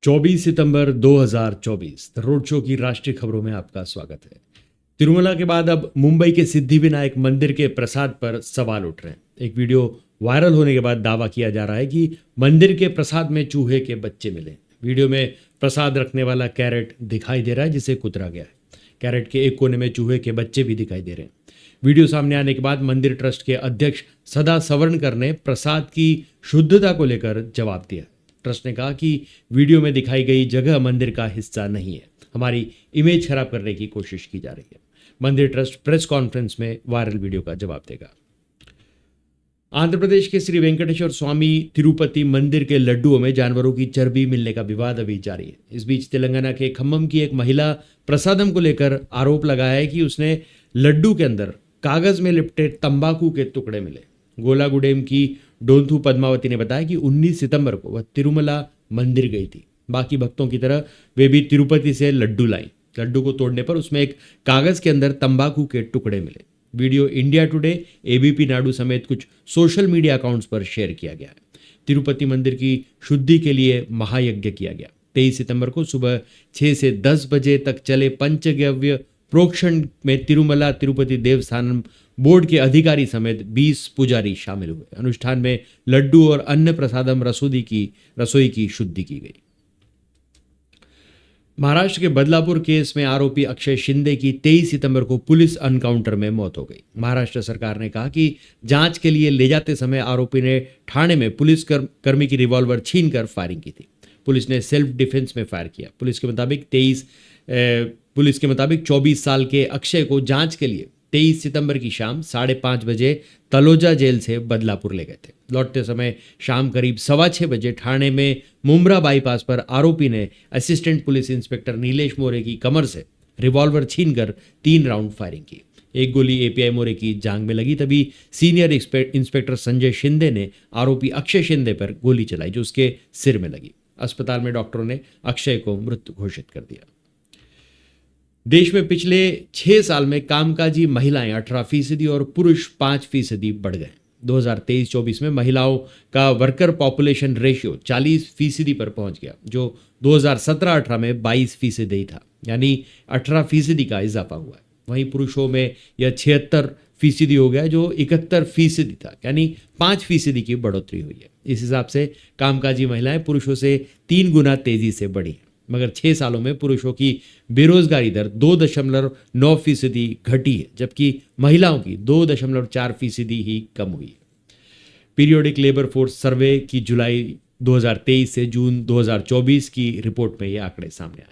24 September 2024 the road show की राष्ट्रीय खबरों में आपका स्वागत है। तिरुमला के बाद अब मुंबई के सिद्धिविनायक मंदिर के प्रसाद पर सवाल उठ रहे हैं। एक वीडियो वायरल होने के बाद दावा किया जा रहा है कि मंदिर के प्रसाद में चूहे के बच्चे मिले। वीडियो में प्रसाद रखने वाला कैरेट दिखाई दे रहा है जिसे कुतरा गया है। कैरेट के एक कोने में चूहे के बच्चे भी दिखाई दे रहे हैं। वीडियो सामने आने के बाद मंदिर ट्रस्ट के अध्यक्ष सदा सवरणकर ने प्रसाद की शुद्धता को लेकर जवाब दिया। ट्रस्ट ने कहा कि वीडियो में दिखाई गई जगह मंदिर का हिस्सा नहीं है, हमारी इमेज खराब करने की कोशिश की जा रही है। मंदिर ट्रस्ट प्रेस कॉन्फ्रेंस में वायरल वीडियो का जवाब देगा। आंध्र प्रदेश के श्री वेंकटेश्वर स्वामी तिरुपति मंदिर के लड्डुओं में जानवरों की चर्बी मिलने का विवाद अभी जारी है। इस बीच तेलंगाना के खम्मम की एक महिला प्रसादम को लेकर आरोप लगाया है कि उसने लड्डू के अंदर कागज में लिपटे तंबाकू के टुकड़े मिले। गोलागुडेम की डोंथू पद्मावती ने बताया कि 19 सितंबर को वह तिरुमला मंदिर गई थी। बाकी भक्तों की तरह वे भी तिरुपति से लड्डू लाई। लड्डू को तोड़ने पर उसमें एक कागज के अंदर तंबाकू के टुकड़े मिले। Video India today, ABP Nadu समेत कुछ सोशल मीडिया अकाउंट्स पर शेयर किया गया। तिरुपति मंदिर की शुद्धि के लिए महायज्ञ किया गया। 23 सितंबर को सुबह 6 से 10 बजे तक चले पंचगव्य प्रोक्षण में तिरुमला तिरुपति देवस्थानम बोर्ड के अधिकारी समेत 20 पुजारी शामिल हुए। अनुष्ठान में लड्डू और अन्य प्रसादम रसोई की शुद्धि की गई। महाराष्ट्र के बदलापुर केस में आरोपी अक्षय शिंदे की 23 सितंबर को पुलिस एनकाउंटर में मौत हो गई। महाराष्ट्र सरकार ने कहा कि जांच के लिए ले जाते समय आरोपी ने ठाणे में पुलिस कर्मी की रिवॉल्वर छीनकर फायरिंग की थी। पुलिस ने सेल्फ डिफेंस में फायर किया। पुलिस के मुताबिक 24 साल के अक्षय को जांच के लिए 23 सितंबर की शाम 5:30 बजे तलोजा जेल से बदलापुर ले गए थे। लौटते समय शाम करीब 6:15 बजे ठाणे में मुंब्रा बाईपास पर आरोपी ने असिस्टेंट पुलिस इंस्पेक्टर नीलेश मोरे की कमर से रिवॉल्वर छीनकर 3 राउंड फायरिंग की। एक गोली एपीआई मोरे की जांग में लगी। तभी सीनियर इंस्पेक्टर संजय शिंदे ने आरोपी अक्षय शिंदे पर गोली चलाई जो उसके सिर में लगी। अस्पताल में डॉक्टरों ने अक्षय को मृत घोषित कर दिया। देश में पिछले 6 साल में कामकाजी महिलाएं 18% और पुरुष 5% बढ़ गए। 2023-24 में महिलाओं का वर्कर पॉपुलेशन रेशियो 40% पर पहुंच गया जो 2017-18 में 22% ही था, यानी 18% का इजाफा हुआ है। वहीं पुरुषों में यह 76% हो गया जो 71% था, यानी 5% की बढ़ोतरी हुई है। इस हिसाब से कामकाजी महिलाएं पुरुषों से 3 गुना तेजी से बढ़ी है। मगर 6 सालों में पुरुषों की बेरोजगारी दर 2.9% घटी है, जबकि महिलाओं की 2.4% ही कम हुई है। पीरियोडिक लेबर फोर्स सर्वे की जुलाई 2023 से जून 2024 की रिपोर्ट में ये आंकड़े सामने आए।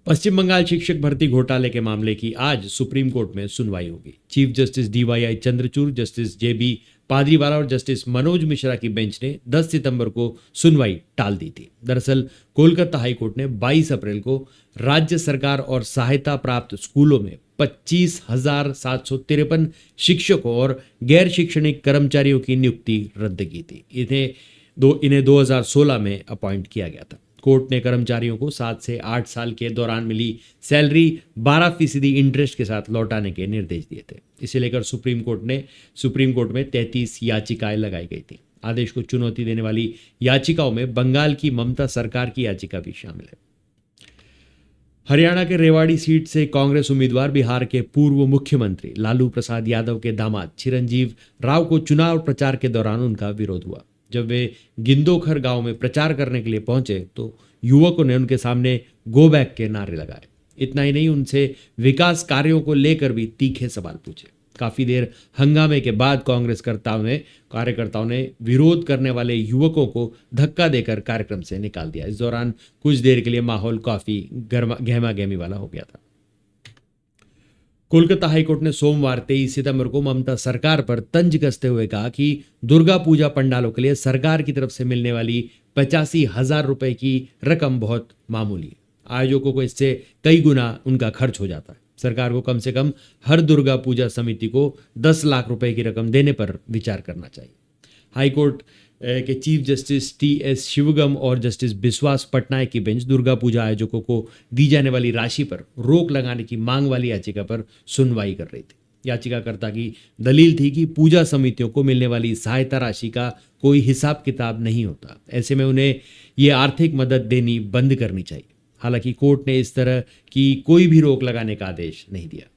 पश्चिम बंगाल शिक्षक भर्ती घोटाले के मामले की आज सुप्रीम कोर्ट में सुनवाई होगी। Chief justice DYI Chandrachud, justice JB Pardiwala और जस्टिस मनोज मिश्रा की बेंच ने 10 सितंबर को सुनवाई टाल दी थी। दरअसल कोलकाता हाईकोर्ट ने 22 अप्रैल को राज्य सरकार और सहायता प्राप्त स्कूलों में 25,753 शिक्षकों और गैर शैक्षणिक कर्मचारियों की नियुक्ति रद्द की थी। इन्हें 2016 में अपॉइंट किया गया था। कोर्ट ने कर्मचारियों को 7 से 8 साल के दौरान मिली सैलरी 12% इंटरेस्ट के साथ लौटाने के निर्देश दिए थे। इसे लेकर सुप्रीम कोर्ट में 33 याचिकाएं लगाई गई थी। आदेश को चुनौती देने वाली याचिकाओं में बंगाल की ममता सरकार की याचिका भी शामिल है। हरियाणा के रेवाड़ी सीट से कांग्रेस उम्मीदवार बिहार के पूर्व मुख्यमंत्री लालू प्रसाद यादव के दामाद चिरंजीव राव को चुनाव प्रचार के दौरान उनका विरोध हुआ। जब वे गिंदोखर गांव में प्रचार करने के लिए पहुंचे तो युवकों ने उनके सामने गो बैक के नारे लगाए। इतना ही नहीं, उनसे विकास कार्यों को लेकर भी तीखे सवाल पूछे। काफी देर हंगामे के बाद कांग्रेस कार्यकर्ताओं ने विरोध करने वाले युवकों को धक्का देकर कार्यक्रम से निकाल दिया। इस दौरान कुछ देर के लिए माहौल काफी गहमा गहमी वाला हो गया था। कोलकाता हाईकोर्ट ने सोमवार 23 सितंबर को ममता सरकार पर तंज कसते हुए कहा कि दुर्गा पूजा पंडालों के लिए सरकार की तरफ से मिलने वाली 85,000 रुपए की रकम बहुत मामूली है। आयोजकों को इससे कई गुना उनका खर्च हो जाता है। सरकार को कम से कम हर दुर्गा पूजा समिति को 10 लाख रुपए की रकम देने पर विचार करना चाहिए। हाईकोर्ट के चीफ जस्टिस TS शिवगम और जस्टिस बिस्वास पटनायक की बेंच दुर्गा पूजा आयोजकों को दी जाने वाली राशि पर रोक लगाने की मांग वाली याचिका पर सुनवाई कर रही थी। याचिकाकर्ता की दलील थी कि पूजा समितियों को मिलने वाली सहायता राशि का कोई हिसाब किताब नहीं होता, ऐसे में उन्हें ये आर्थिक मदद देनी बंद करनी चाहिए। हालांकि कोर्ट ने इस तरह की कोई भी रोक लगाने का आदेश नहीं दिया।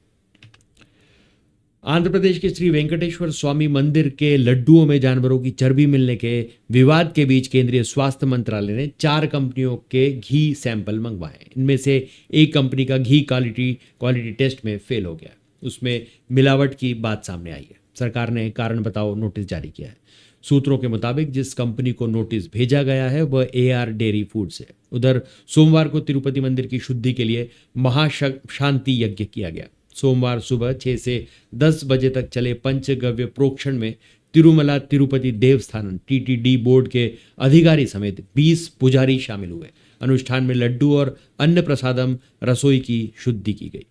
आंध्र प्रदेश के श्री वेंकटेश्वर स्वामी मंदिर के लड्डुओं में जानवरों की चर्बी मिलने के विवाद के बीच केंद्रीय स्वास्थ्य मंत्रालय ने 4 कंपनियों के घी सैंपल मंगवाए। इनमें से एक कंपनी का घी क्वालिटी टेस्ट में फेल हो गया, उसमें मिलावट की बात सामने आई है। सरकार ने कारण बताओ नोटिस जारी किया है। सूत्रों के मुताबिक जिस कंपनी को नोटिस भेजा गया है वह AR डेयरी फूड्स है। उधर सोमवार को तिरुपति मंदिर की शुद्धि के लिए महाशांति यज्ञ किया गया। सोमवार सुबह 6 से 10 बजे तक चले पंचगव्य प्रोक्षण में तिरुमला तिरुपति देवस्थानम TTD बोर्ड के अधिकारी समेत 20 पुजारी शामिल हुए। अनुष्ठान में लड्डू और अन्न प्रसादम रसोई की शुद्धि की गई।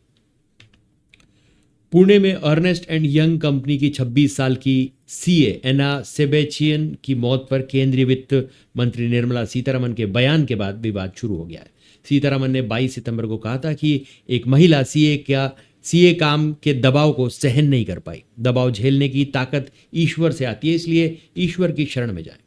पुणे में अर्नेस्ट एंड यंग कंपनी की 26 साल की CA एना सेबेचियन की मौत पर केंद्रीय वित्त मंत्री निर्मला सीतारमन के बयान के बाद विवाद शुरू हो गया है। सीतारमन ने 22 सितंबर को कहा था कि एक महिला CA काम के दबाव को सहन नहीं कर पाई। दबाव झेलने की ताकत ईश्वर से आती है, इसलिए ईश्वर की शरण में जाए।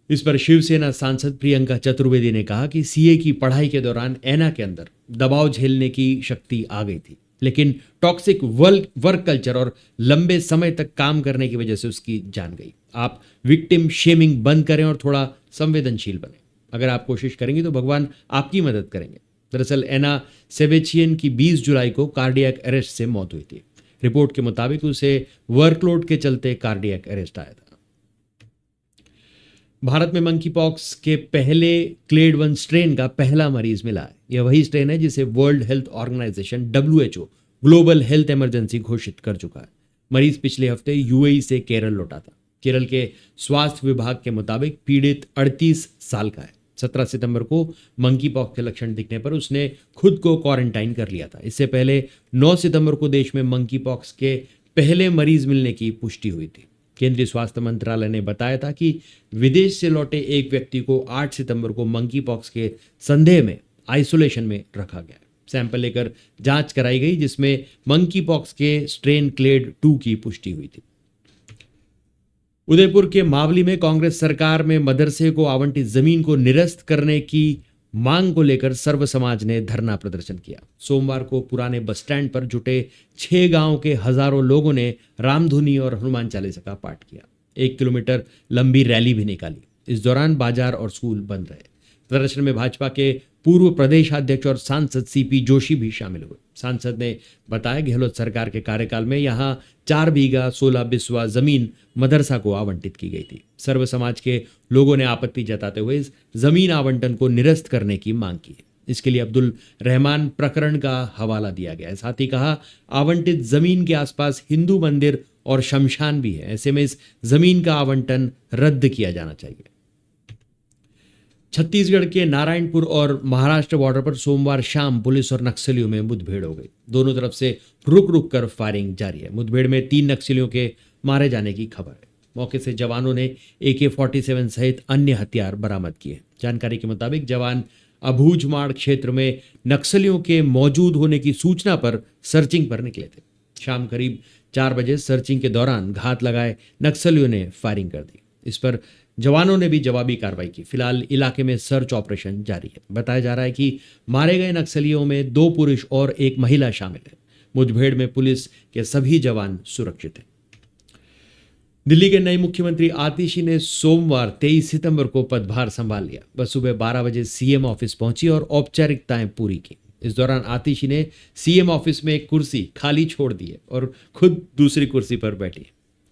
इस पर शिवसेना सांसद प्रियंका चतुर्वेदी ने कहा कि CA की पढ़ाई के दौरान एना के अंदर दबाव झेलने की शक्ति आ गई थी, लेकिन टॉक्सिक वर्क कल्चर और लंबे समय तक काम करने की वजह से उसकी जान गई। आप विक्टिम शेमिंग बंद करें और थोड़ा संवेदनशील बने। अगर आप कोशिश करेंगे तो भगवान आपकी मदद करेंगे। दरअसल एना सेबेचियन की 20 जुलाई को कार्डियक अरेस्ट से मौत हुई थी। रिपोर्ट के मुताबिक उसे वर्कलोड के चलते कार्डियक अरेस्ट आया था। भारत में मंकी पॉक्स के पहले क्लेड 1 स्ट्रेन का पहला मरीज मिला है। यह वही स्ट्रेन है जिसे world health organization WHO global health emergency घोषित कर चुका है। मरीज पिछले हफ्ते UAE से केरल लौटा था। केरल के स्वास्थ्य विभाग के मुताबिक पीड़ित 38 साल का है। 17 सितंबर को मंकी पॉक्स के लक्षण दिखने पर उसने खुद को क्वारंटाइन कर लिया था। इससे पहले 9 सितंबर को देश में मंकी पॉक्स के पहले मरीज मिलने की पुष्टि हुई थी। केंद्रीय स्वास्थ्य मंत्रालय ने बताया था कि विदेश से लौटे एक व्यक्ति को 8 सितंबर को मंकी पॉक्स के संदेह में आइसोलेशन में रखा गया। सैंपल लेकर जांच कराई गई, जिसमें मंकी पॉक्स के स्ट्रेन क्लेड 2 की पुष्टि हुई थी। उदयपुर के मावली में कांग्रेस सरकार में मदरसे को आवंटित जमीन को निरस्त करने की मांग को लेकर सर्व समाज ने धरना प्रदर्शन किया। सोमवार को पुराने बस स्टैंड पर जुटे 6 गांव के हजारों लोगों ने रामधुनी और हनुमान चालीसा का पाठ किया। 1 किलोमीटर लंबी रैली भी निकाली। इस दौरान बाजार और स्कूल बंद रहे। प्रदर्शन में भाजपा के पूर्व प्रदेशाध्यक्ष और सांसद CP जोशी भी शामिल हुए। सांसद ने बताया गहलोत सरकार के कार्यकाल में यहां 4 बीघा 16 बिस्वा जमीन मदरसा को आवंटित की गई थी। सर्व समाज के लोगों ने आपत्ति जताते हुए इस जमीन आवंटन को निरस्त करने की मांग की। इसके लिए अब्दुल रहमान प्रकरण का हवाला दिया गया है। साथ ही कहा, आवंटित जमीन के आसपास हिंदू मंदिर और शमशान भी है, ऐसे में इस जमीन का आवंटन रद्द किया जाना चाहिए। छत्तीसगढ़ के नारायणपुर और महाराष्ट्र बॉर्डर पर सोमवार शाम पुलिस और नक्सलियों में मुठभेड़ हो गई। दोनों तरफ से रुक रुक कर फायरिंग जारी है। मुठभेड़ में 3 नक्सलियों के मारे जाने की खबर है। मौके से जवानों ने AK-47 सहित अन्य हथियार बरामद किए। जानकारी के मुताबिक जवान अबूझमाड़ क्षेत्र में नक्सलियों के मौजूद होने की सूचना पर सर्चिंग पर निकले थे। शाम करीब 4 बजे सर्चिंग के दौरान घात लगाए नक्सलियों ने फायरिंग कर दी। इस पर जवानों ने भी जवाबी कार्रवाई की। फिलहाल इलाके में सर्च ऑपरेशन जारी है। बताया जा रहा है कि मारे गए नक्सलियों में 2 पुरुष और 1 महिला शामिल है। मुठभेड़ में पुलिस के सभी जवान सुरक्षित हैं। दिल्ली के नए मुख्यमंत्री आतिशी ने सोमवार 23 सितंबर को पदभार संभाल लिया। वह सुबह 12 बजे CM ऑफिस पहुंची और औपचारिकताएं पूरी की। इस दौरान आतिशी ने CM ऑफिस में एक कुर्सी खाली छोड़ दी है और खुद दूसरी कुर्सी पर बैठी।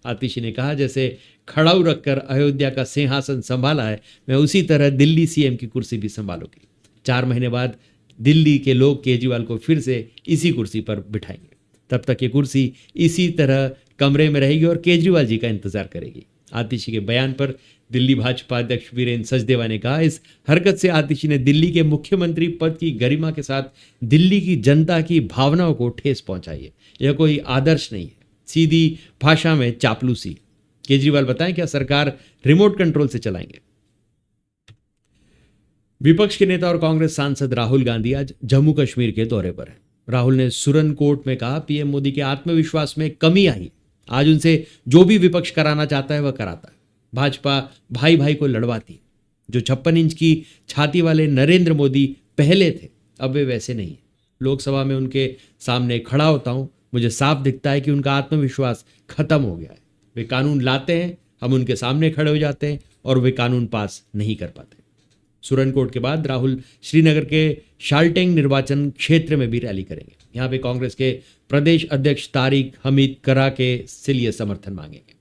आतिशी ने कहा, जैसे खड़ाऊ रखकर अयोध्या का सिंहासन संभाला है, मैं उसी तरह दिल्ली CM की कुर्सी भी संभालूंगी। 4 महीने बाद दिल्ली के लोग केजरीवाल को फिर से इसी कुर्सी पर बिठाएंगे। तब तक ये कुर्सी इसी तरह कमरे में रहेगी और केजरीवाल जी का इंतजार करेगी। आतिशी के बयान पर दिल्ली भाजपा अध्यक्ष वीरेंद्र सचदेवा ने कहा, इस हरकत से आतिशी ने दिल्ली के मुख्यमंत्री पद की गरिमा के साथ दिल्ली की जनता की भावनाओं को ठेस पहुंचाई है। यह कोई आदर्श नहीं है, सीधी भाषा में चापलूसी। केजरीवाल बताएं, क्या सरकार रिमोट कंट्रोल से चलाएंगे? विपक्ष के नेता और कांग्रेस सांसद राहुल गांधी आज जम्मू कश्मीर के दौरे पर हैं। राहुल ने सुरनकोट में कहा, पीएम मोदी के आत्मविश्वास में कमी आई। आज उनसे जो भी विपक्ष कराना चाहता है वह कराता है। भाजपा भाई भाई को लड़वाती है। जो 56 इंच की छाती वाले नरेंद्र मोदी पहले थे, अब वे वैसे नहीं है। लोकसभा में उनके सामने खड़ा होता हूं, मुझे साफ दिखता है कि उनका आत्मविश्वास खत्म हो गया है। वे कानून लाते हैं, हम उनके सामने खड़े हो जाते हैं और वे कानून पास नहीं कर पाते। सुरनकोट के बाद राहुल श्रीनगर के शालटेंग निर्वाचन क्षेत्र में भी रैली करेंगे। यहाँ पे कांग्रेस के प्रदेश अध्यक्ष तारिक हमीद करा के लिए समर्थन मांगेंगे।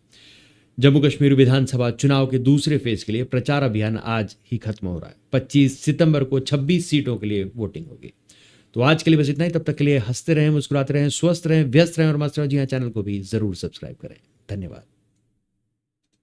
जम्मू कश्मीर विधानसभा चुनाव के दूसरे फेज के लिए प्रचार अभियान आज ही खत्म हो रहा है। 25 सितंबर को 26 सीटों के लिए वोटिंग होगी। तो आज के लिए बस इतना ही। तब तक के लिए हंसते रहें, मुस्कुराते रहें, स्वस्थ रहें, व्यस्त रहें और मस्त रहें। जी हाँ, चैनल को भी जरूर सब्सक्राइब करें। धन्यवाद।